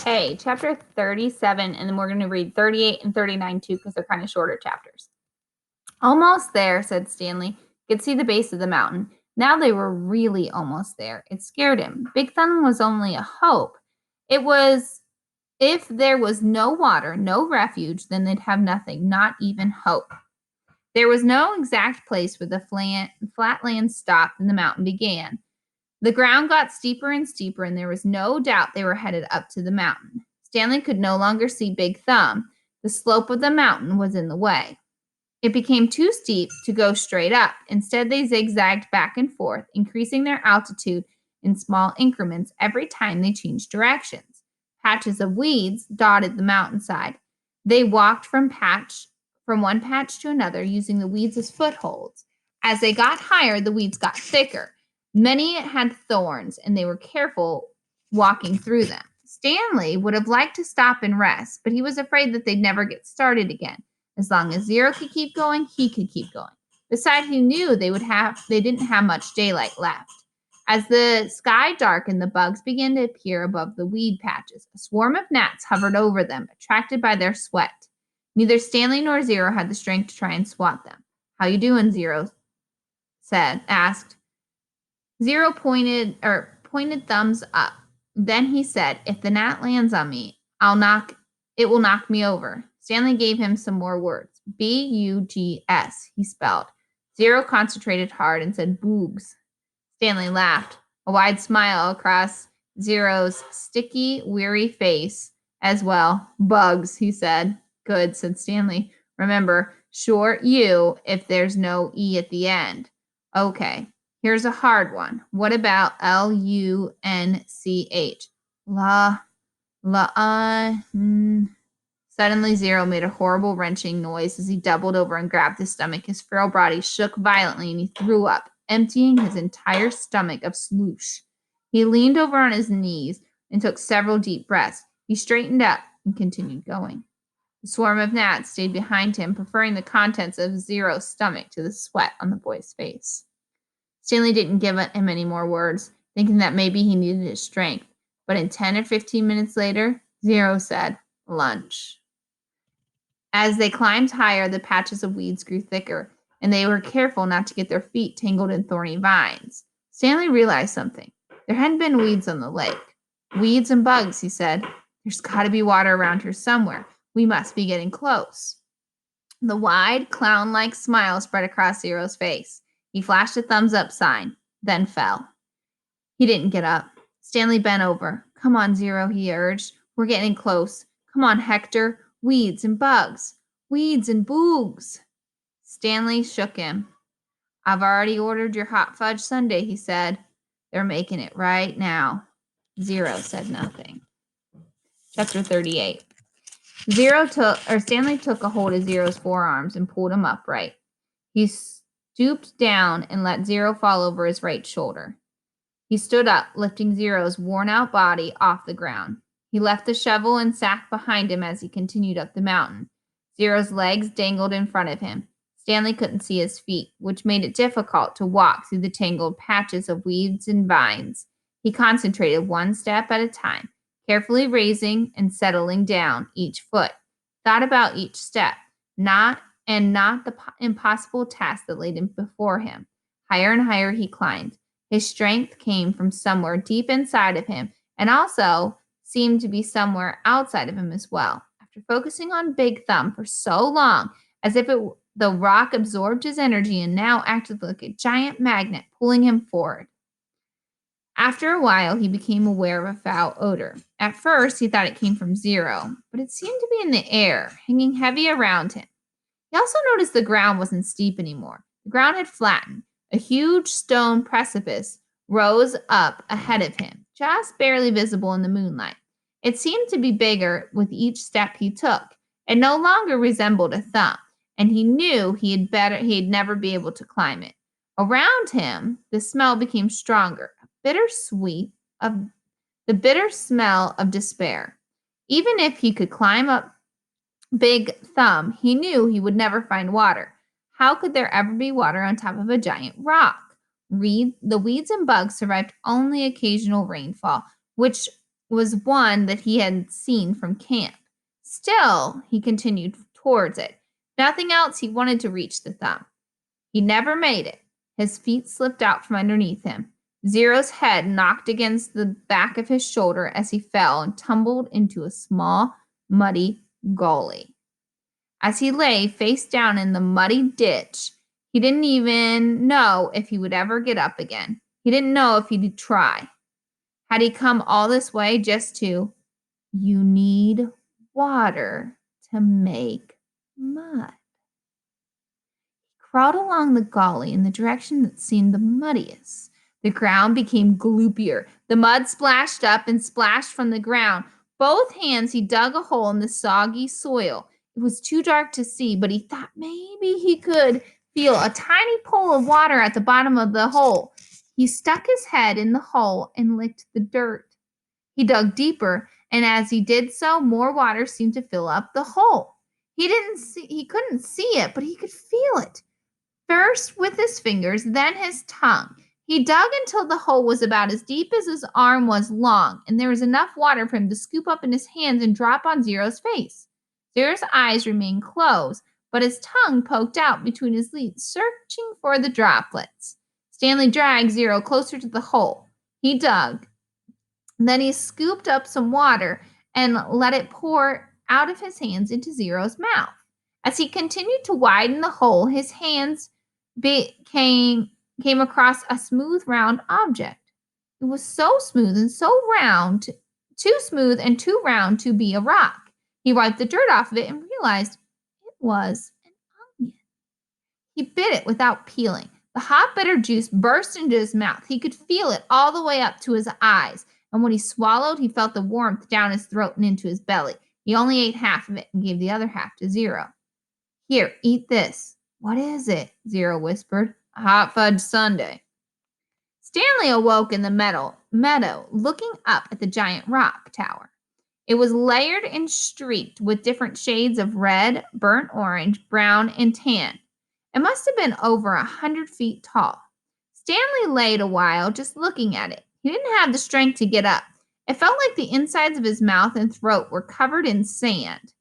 Okay, chapter 37, and then we're going to read 38 and 39 too because they're kind of shorter chapters. Almost there, said Stanley. He could see the base of the mountain. Now they were really almost there. It scared him. Big Thumb was only a hope. It was, if there was no water, no refuge, then they'd have nothing, not even hope. There was no exact place where the flat land stopped and the mountain began. The ground got steeper and steeper, and there was no doubt they were headed up to the mountain. Stanley could no longer see Big Thumb. The slope of the mountain was in the way. It became too steep to go straight up. Instead, they zigzagged back and forth, increasing their altitude in small increments every time they changed directions. Patches of weeds dotted the mountainside. They walked from one patch to another, using the weeds as footholds. As they got higher, the weeds got thicker. Many had thorns, and they were careful walking through them. Stanley would have liked to stop and rest, but he was afraid that they'd never get started again. As long as Zero could keep going, he could keep going. Besides, he knew they didn't have much daylight left. As the sky darkened, the bugs began to appear above the weed patches. A swarm of gnats hovered over them, attracted by their sweat. Neither Stanley nor Zero had the strength to try and swat them. "How you doing?" Zero asked. Zero pointed thumbs up. Then he said, "If the gnat lands on me, it will knock me over." Stanley gave him some more words. "Bugs," he spelled. Zero concentrated hard and said, "Boogs." Stanley laughed, a wide smile across Zero's sticky, weary face as well. "Bugs," he said. "Good," said Stanley. "Remember, short U if there's no E at the end." "Okay. Here's a hard one. What about Lunch? Suddenly, Zero made a horrible wrenching noise as he doubled over and grabbed his stomach. His frail body shook violently and he threw up, emptying his entire stomach of sloosh. He leaned over on his knees and took several deep breaths. He straightened up and continued going. The swarm of gnats stayed behind him, preferring the contents of Zero's stomach to the sweat on the boy's face. Stanley didn't give him any more words, thinking that maybe he needed his strength. But in 10 or 15 minutes later, Zero said, "Lunch." As they climbed higher, the patches of weeds grew thicker, and they were careful not to get their feet tangled in thorny vines. Stanley realized something. There hadn't been weeds on the lake. "Weeds and bugs," he said. "There's got to be water around here somewhere. We must be getting close." The wide, clown-like smile spread across Zero's face. He flashed a thumbs-up sign, then fell. He didn't get up. Stanley bent over. "Come on, Zero," he urged. "We're getting close. Come on, Hector. Weeds and bugs. Weeds and boogs." Stanley shook him. "I've already ordered your hot fudge sundae," he said. "They're making it right now." Zero said nothing. Chapter 38. Stanley took a hold of Zero's forearms and pulled him upright. He stooped down and let Zero fall over his right shoulder. He stood up, lifting Zero's worn-out body off the ground. He left the shovel and sack behind him as he continued up the mountain. Zero's legs dangled in front of him. Stanley couldn't see his feet, which made it difficult to walk through the tangled patches of weeds and vines. He concentrated one step at a time, carefully raising and settling down each foot. Thought about each step, not the impossible task that laid before him. Higher and higher he climbed. His strength came from somewhere deep inside of him and also seemed to be somewhere outside of him as well. After focusing on Big Thumb for so long, as if the rock absorbed his energy and now acted like a giant magnet pulling him forward. After a while, he became aware of a foul odor. At first, he thought it came from Zero, but it seemed to be in the air, hanging heavy around him. He also noticed the ground wasn't steep anymore. The ground had flattened. A huge stone precipice rose up ahead of him, just barely visible in the moonlight. It seemed to be bigger with each step he took. It no longer resembled a thumb, and he knew he'd never be able to climb it. Around him, the smell became stronger, the bitter smell of despair. Even if he could climb up Big Thumb, he knew he would never find water. How could there ever be water on top of a giant rock? The weeds and bugs survived only occasional rainfall, which was one that he had seen from camp. Still, he continued towards it. Nothing else, he wanted to reach the thumb. He never made it. His feet slipped out from underneath him. Zero's head knocked against the back of his shoulder as he fell and tumbled into a small, muddy gully. As he lay face down in the muddy ditch, he didn't even know if he would ever get up again. He didn't know if he'd try. Had he come all this way just to, you need water to make mud? Crawled along the gully in the direction that seemed the muddiest. The ground became gloopier. The mud splashed up and splashed from the ground. Both hands he dug a hole in the soggy soil. It was too dark to see, but he thought maybe he could feel a tiny pool of water at the bottom of the hole. He stuck his head in the hole and licked the dirt. He dug deeper, and as he did so, more water seemed to fill up the hole. He couldn't see it, but he could feel it. First with his fingers, then his tongue. He dug until the hole was about as deep as his arm was long, and there was enough water for him to scoop up in his hands and drop on Zero's face. Zero's eyes remained closed, but his tongue poked out between his lips, searching for the droplets. Stanley dragged Zero closer to the hole. He dug. Then he scooped up some water and let it pour out of his hands into Zero's mouth. As he continued to widen the hole, his hands came across a smooth, round object. It was so smooth and so round, too smooth and too round to be a rock. He wiped the dirt off of it and realized it was an onion. He bit it without peeling. The hot, bitter juice burst into his mouth. He could feel it all the way up to his eyes, and when he swallowed, he felt the warmth down his throat and into his belly. He only ate half of it and gave the other half to Zero. Here, eat this. What is it? Zero whispered. A hot fudge sundae. Stanley awoke in the meadow, looking up at the giant rock tower. It was layered and streaked with different shades of red, burnt orange, brown, and tan. It must have been over 100 feet tall. Stanley laid a while just looking at it. He didn't have the strength to get up. It felt like the insides of his mouth and throat were covered in sand.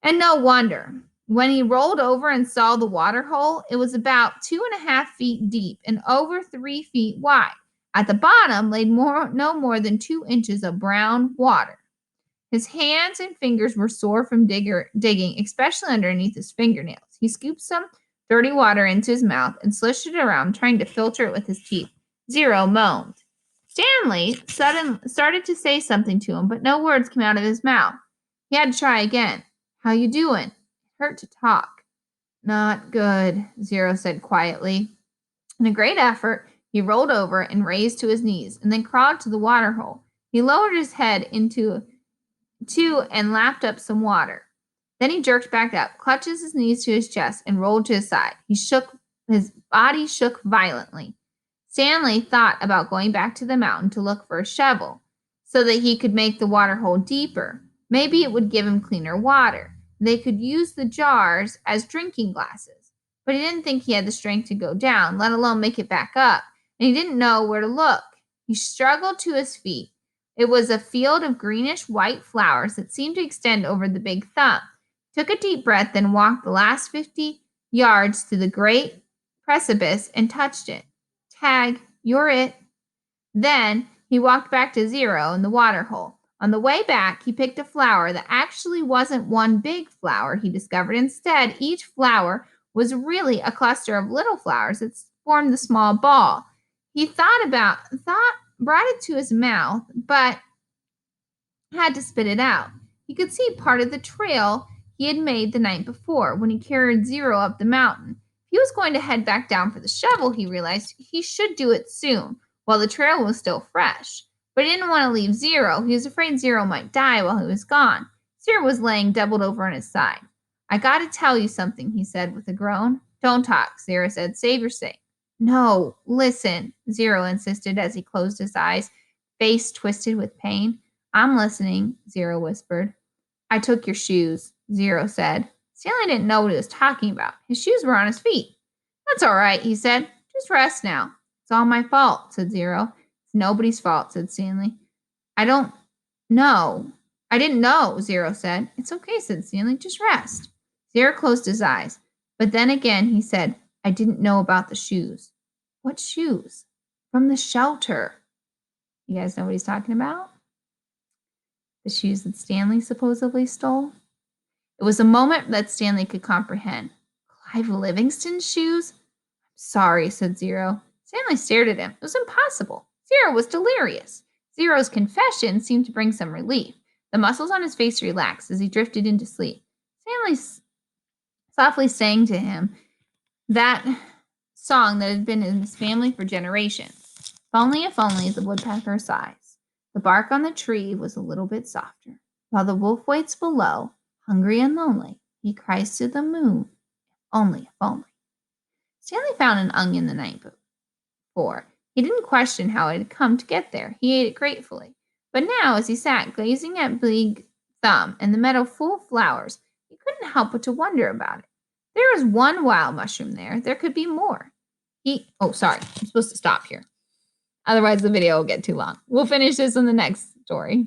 And no wonder. When he rolled over and saw the water hole, it was about 2.5 feet deep and over 3 feet wide. At the bottom lay no more than 2 inches of brown water. His hands and fingers were sore from digging, especially underneath his fingernails. He scooped some dirty water into his mouth and slished it around, trying to filter it with his teeth. Zero moaned. Stanley started to say something to him, but no words came out of his mouth. He had to try again. How you doing? It hurt to talk. Not good, Zero said quietly. In a great effort, he rolled over and raised to his knees, and then crawled to the water hole. He lowered his head into and lapped up some water. Then he jerked back up, clutched his knees to his chest, and rolled to his side. His body shook violently. Stanley thought about going back to the mountain to look for a shovel so that he could make the water hole deeper. Maybe it would give him cleaner water. They could use the jars as drinking glasses. But he didn't think he had the strength to go down, let alone make it back up, and he didn't know where to look. He struggled to his feet. It was a field of greenish-white flowers that seemed to extend over the big thumb. He took a deep breath, then walked the last 50 yards to the great precipice and touched it. Tag, you're it. Then he walked back to Zero in the water hole. On the way back, he picked a flower that actually wasn't one big flower, he discovered. Instead, each flower was really a cluster of little flowers that formed the small ball. He brought it to his mouth, but had to spit it out. He could see part of the trail he had made the night before when he carried Zero up the mountain. If he was going to head back down for the shovel, he realized he should do it soon, while the trail was still fresh. But he didn't want to leave Zero. He was afraid Zero might die while he was gone. Zero was laying doubled over on his side. I gotta tell you something, he said with a groan. Don't talk, Zero said. Save your sake. No, listen, Zero insisted as he closed his eyes, face twisted with pain. I'm listening, Zero whispered. I took your shoes, Zero said. Stanley didn't know what he was talking about. His shoes were on his feet. That's all right, he said. Just rest now. It's all my fault, said Zero. It's nobody's fault, said Stanley. I don't No, I didn't know, Zero said. It's okay, said Stanley. Just rest. Zero closed his eyes. But then again, he said, I didn't know about the shoes. What shoes? From the shelter. You guys know what he's talking about? The shoes that Stanley supposedly stole? It was a moment that Stanley could comprehend. Clive Livingston's shoes? Sorry, said Zero. Stanley stared at him. It was impossible. Zero was delirious. Zero's confession seemed to bring some relief. The muscles on his face relaxed as he drifted into sleep. Stanley softly sang to him that song that had been in his family for generations. If only, the woodpecker sighs. The bark on the tree was a little bit softer. While the wolf waits below, hungry and lonely, he cries to the moon, if only. Stanley found an onion the night before. He didn't question how it had come to get there. He ate it gratefully. But now, as he sat gazing at Big Thumb and the meadow full of flowers, he couldn't help but to wonder about it. There was one wild mushroom there. There could be more. Sorry. I'm supposed to stop here. Otherwise, the video will get too long. We'll finish this in the next story.